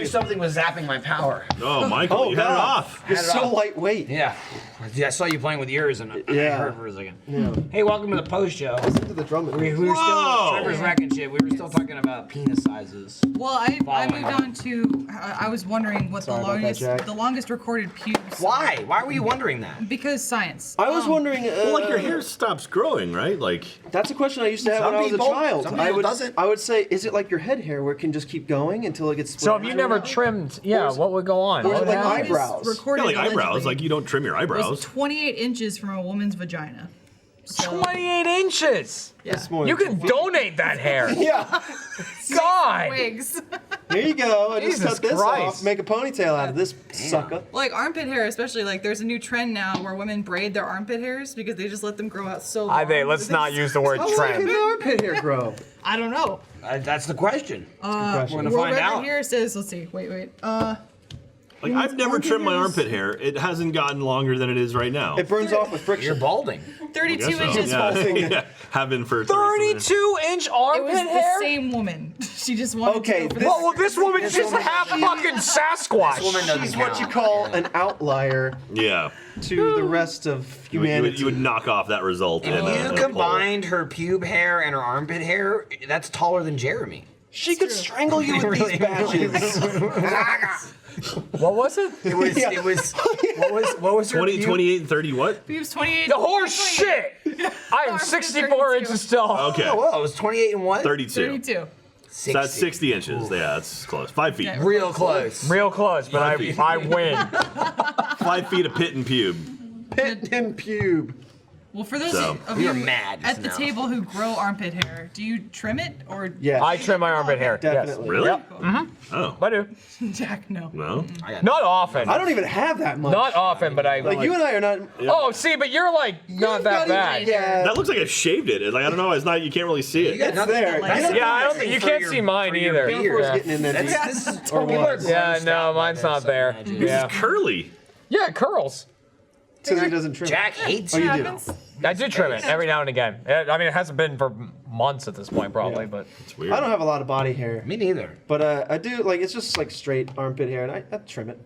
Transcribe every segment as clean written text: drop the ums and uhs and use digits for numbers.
something was zapping my power. Oh, Michael, you had it off. You're so lightweight. Yeah. I saw you playing with yours and I heard for a second. Yeah. Hey, welcome to the post show. Listen to the drum. We were still Trevor's wrecking shit. We were still talking about penis sizes. Well, I moved on to. I was wondering what the longest recorded pubes. Why? Why were you wondering that? Because science. I was wondering. Well, like your hair stops growing, right? Like That's a question I used to have when I was a child. I would say, is it like your head hair where it can just keep going until it gets split? So if you never trimmed, what would go on? Or is it like Longest eyebrows? recorded like eyebrows. allegedly Like you don't trim your was eyebrows. 28 inches from a woman's vagina. So, 28 inches. That's more You can donate that hair. Yeah. God. wigs. Here you go. I just Jesus cut this Christ. off. Make a ponytail out of this sucker. Like armpit hair, especially. Like there's a new trend now where women braid their armpit hairs because they just let them grow out so long. Let's not use the word How long can trend. the armpit hair grow? I don't know. That's the question. Uh, Question. We're gonna World find record out. here says, let's see, wait. Like I've never armpit trimmed my hairs. armpit hair. It hasn't gotten longer than it is right now. It burns off with You're friction. balding. 32 I guess so. inches. Yeah. Yeah. Have been for 32-inch It armpit was the hair? same woman. She just wanted Okay, to go for this- Well, this woman's just half fucking Sasquatch. Woman doesn't She's what count. you call an outlier Yeah. to the rest of You would, humanity. you would knock off that result. If in a you poll. combined her pube hair and her armpit hair, that's taller than Jeremy. She could strangle you with these badges. What was it? It was. Yeah. It was. What was her 20, pube? 28, and 30 what? He was 28. The horse shit! I am 64 inches tall. Okay. Oh, well, it was 28 and what? 32. 32. So that's 60 inches. Yeah, that's close. 5 feet. Yeah. Real close. Real close, but I win. 5 feet of pit and pube. Pit and pube. Well, for those So, of we you are mad at the now. table who grow armpit hair, do you trim it or Yeah. I trim my armpit hair. Definitely. Really? Yep. Oh. I do. Jack? No. No. Not often. I don't even have that much. Not often, but I. Like you and I are not. Oh, see, but you're like not that bad. Yeah. That looks like I shaved it. Like I don't know. It's not. You can't really see it. got It's nothing there. like You know, Yeah, I don't think you can't see mine either. Jennifer's Yeah. getting in there. deep. This is Or was. Yeah, no, mine's not there. Yeah. It's curly. Yeah, it curls. Says he doesn't trim. Jack hates Oh, you. you do. Happens. I do trim it every now and again. I mean, it hasn't been for months at this point, probably, but It's weird. I don't have a lot of body hair, Me neither. but I do like it's just like straight armpit hair, and I trim it.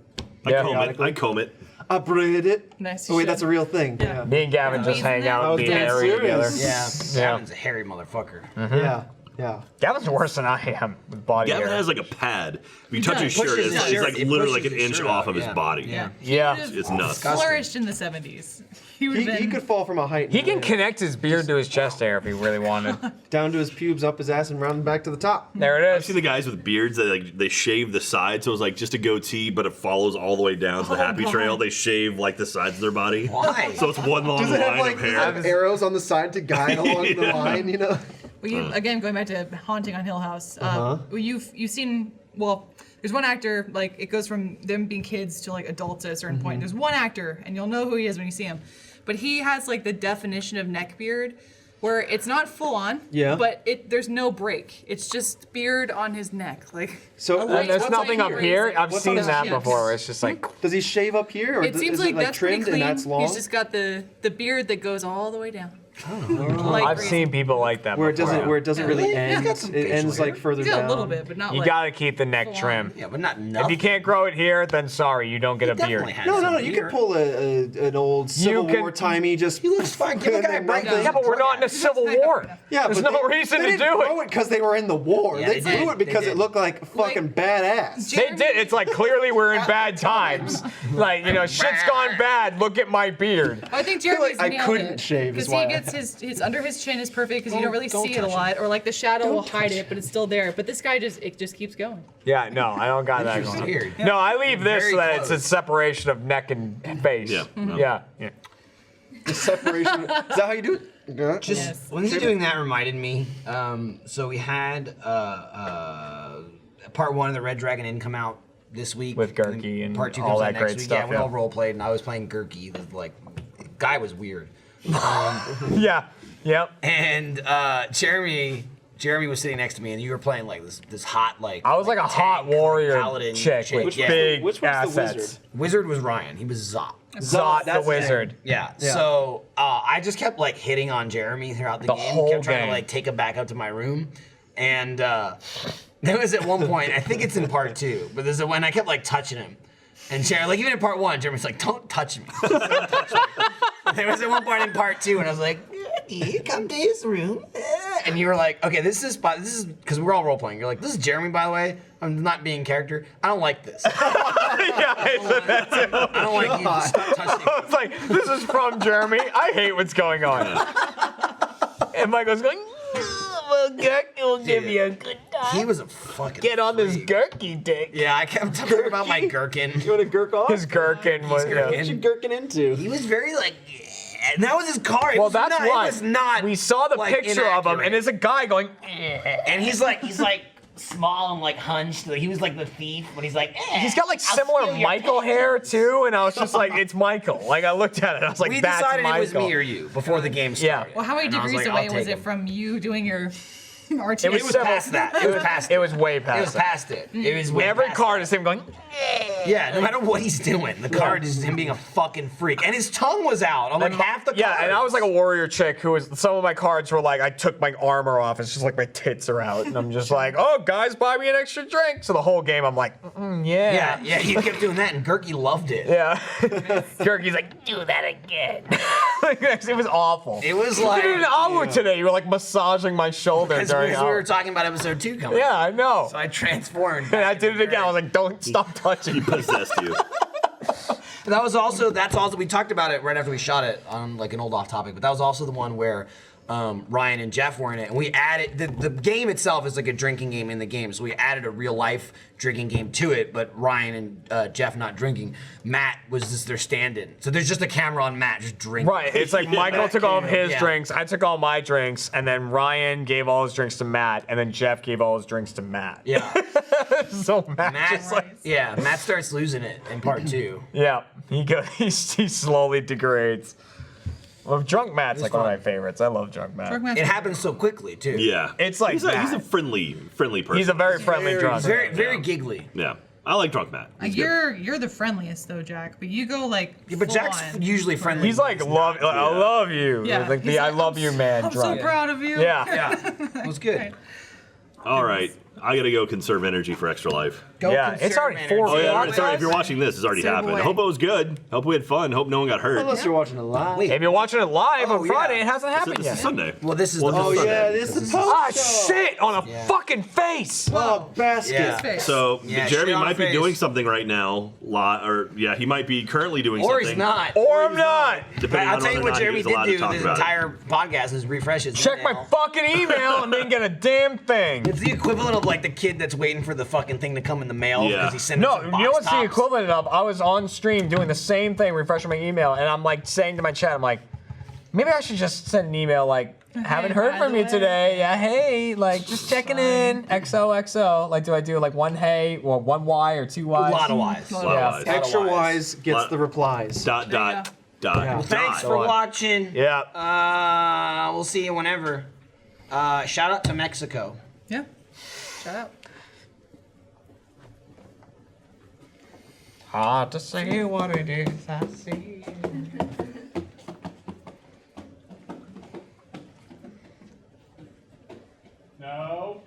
I Yeah. comb it. I comb it. I braid it. Nice, Oh you wait, should. that's a real thing. Yeah. me and Gavin just hang out I and was be being hairy together. serious. Yeah. Yeah. Gavin's a hairy motherfucker. Yeah. Yeah. Gavin's worse than I am with body Gavin hair. has like a pad. If you touch does. his shirt, Pushes it's, his it's like shirt- it literally like pushes an his inch shirt off out, of his yeah. body. Yeah. Yeah. It's nuts. Flourished in the 70s. He would have He been. could fall from a height. He can connect his beard to his chest hair if he really wanted. down to his pubes, up his ass, and round back to the top. There it I've is. seen the guys with beards that like they shave the sides, so it's like just a goatee, but it follows all the way down to the happy God. trail. They shave like the sides of their body. Why? So it's one long Does it have line like of does it hair. have arrows on the side to guide along the line? You know. Well, you, again, going back to Haunting on Hill House, Uh-huh. well, you've seen, well, there's one actor, like, it goes from them being kids to, like, adults at a certain Mm-hmm. point. There's one actor, and you'll know who he is when you see him. But he has, like, the definition of neck beard, where it's not full on, Yeah. but there's no break. It's just beard on his neck. Like, So a And light- There's what's nothing like up here. I've What's seen on his that cheeks? before. Where it's just like does he shave up here, or It seems is like it like that's pretty trimmed clean. and that's long? He's just got the beard that goes all the way down. I've seen people like that. where it before. doesn't really Yeah, he's end. got some It facial ends like hair. further He's got down. a little bit, but not You like. gotta keep the neck full on. trim. Yeah, but not enough. If you can't grow it here, then sorry, you don't get a beard. Definitely has No, some you beard. can pull an old Civil can- War timey just. He looks fine. Give a guy a break. Yeah, Yeah, but we're not in a civil war. Yeah, There's but no they, reason they to didn't do grow it. because they were in the war. Yeah, they they grew did. it because They it did. looked like fucking badass. They did. It's like clearly we're in bad times. Like, you know, shit's gone bad. Look at my beard. I think feel like Jeremy's I nailed couldn't it. shave is Because why he I- gets his under his chin is perfect because you don't really Don't see it a touch lot, or like the shadow will hide touch it, but it's still there. But this guy just keeps going. Yeah, no, I don't got that going. Weird. No, I leave this Very so that it's a close. separation of neck and face. Yeah. Mhm. Yeah. The separation. Is that how you do it? Yeah. Just Yes. when you doing that reminded me. So we had part one of the Red Dragon Inn come out this week With Gurky and part two all comes out that next great week. stuff, Yeah, we yeah. all role played, and I was playing Gurky. The guy was weird. Yeah. Yep. And Jeremy was sitting next to me, and you were playing like this hot like. I was like a hot tank, warrior paladin chick with Which, yeah. big which one's the assets. wizard? Wizard was Ryan. He was Zot. Zot the that's his wizard. Yeah. Yeah. So I just kept like hitting on Jeremy throughout the game. whole Kept trying game. to like take him back up to my room, and There was at one point, I think it's in part 2, but there's when I kept like touching him. And Jeremy, like even in part 1, Jeremy's like, don't touch me. Don't touch me. There was at one point in part 2, and I was like, come to his room. And you were like, okay, this is because we're all role playing. You're like, this is Jeremy, by the way. I'm not being character. I don't like this. Yeah, I said that too. I don't like you just touching me. I was like, this is from Jeremy. I hate what's going on. And Michael's going, well, Gurky will give you a good time. He was a fucking Get on this freak. Gurky dick. Yeah, I kept talking about my gherkin. You want to gurk off? His gherkin was. gherkin. What you gurking into? He was very like, and that was his car. It Well, was that's not, why it was not. we saw the like, picture of him, and inaccurate. it's a guy going. And he's like small and like hunched. Like, he was like the thief, but he's like. He's got like I'll similar steal your Michael pencil. hair too, and I was just like, it's Michael. Like I looked at it, I was like, We that's decided Michael. it was me or you before the game Yeah. started. Well, how many And I degrees like, away I'll was take it him. from you doing your RTS? It was It was past that. It was past It was way past. It was past it. It was way Every past card it. is him going. Yeah, no matter what he's doing, the card is him being a fucking freak, and his tongue was out on like half the cards. Yeah, and I was like a warrior chick who was. Some of my cards were like, I took my armor off. It's just like my tits are out, and I'm just like, oh, guys, buy me an extra drink. So the whole game, I'm like, yeah. Yeah, he kept doing that, and Gurky loved it. Yeah. Gurky's like, do that again. It was awful. It was You like did an hour today. You were like massaging my shoulder because during we hour. were talking about episode 2 coming. Yeah, I know. So I transformed. And I did it again. I was like, don't stop touching me. Possessed you. That's also we talked about it right after we shot it on like an old off topic, but that was also the one where Ryan and Jeff were in it, and we added the game itself is like a drinking game in the game, so we added a real life drinking game to it. But Ryan and Jeff not drinking, Matt was just their stand-in, so there's just a camera on Matt just drinking. Right, it's like Michael took all of his Yeah. drinks, I took all my drinks, and then Ryan gave all his drinks to Matt, and then Jeff gave all his drinks to Matt. Yeah. So Matt just like, Matt starts losing it in part 2. yeah, he slowly degrades. Well, Drunk Matt's like one of my favorites. I love Drunk Matt. Drunk Matt's It happens so quickly too. Yeah. It's like he's a that. friendly person. He's a very friendly drunk. Very giggly. Yeah. I like Drunk Matt. He's good. You're the friendliest though, Jack. But you go like. Yeah, but Jack's full on. usually friendly. He's like, love, I love you. Yeah. Like He's the I like, love you man I'm drunk. so proud of you. Yeah. Yeah, it was good. All right. I gotta go conserve energy for Extra Life. Go Yeah, it's already conserve 4 Oh energy. yeah, o'clock. sorry. If you're watching this, it's already Save happened. away. I hope it was good. Hope we had fun. Hope no one got hurt. Unless you're watching it live. Wait. If you're watching it live Oh, on Friday, yeah. it hasn't happened This yet. is Sunday. Well, this is Well, the this Oh is yeah, Sunday. this is Ah, post. shit on a Yeah. fucking face. Oh, basket. Yeah. Face. So Yeah, Jeremy shit on might be face. doing something right now, he might be currently doing Or something. he's not. Or I'm not. Depending I'll on tell you whether or what not Jeremy he's did allowed do to talk this about it. entire podcast is refresh his Check my email. fucking email and then get a damn thing. It's the equivalent of like the kid that's waiting for the fucking thing to come in the mail Yeah. because he's sending No, some you box know what's the tops. equivalent of? I was on stream doing the same thing, refreshing my email, and I'm like saying to my chat, I'm like, maybe I should just send an email like, haven't heard by from the you way. today. Yeah, hey, like just checking in. XOXO. Like, do I do like one hey or one Y or two A Y's? lot of wise. Lot of Yeah. lies. Extra Lot of wise gets Lot- the replies. Dot. Yeah. Well, thanks dot. for watching. Yeah. We'll see you whenever. Shout out to Mexico. Yeah. Shut up. Hard to say what it is I see. No.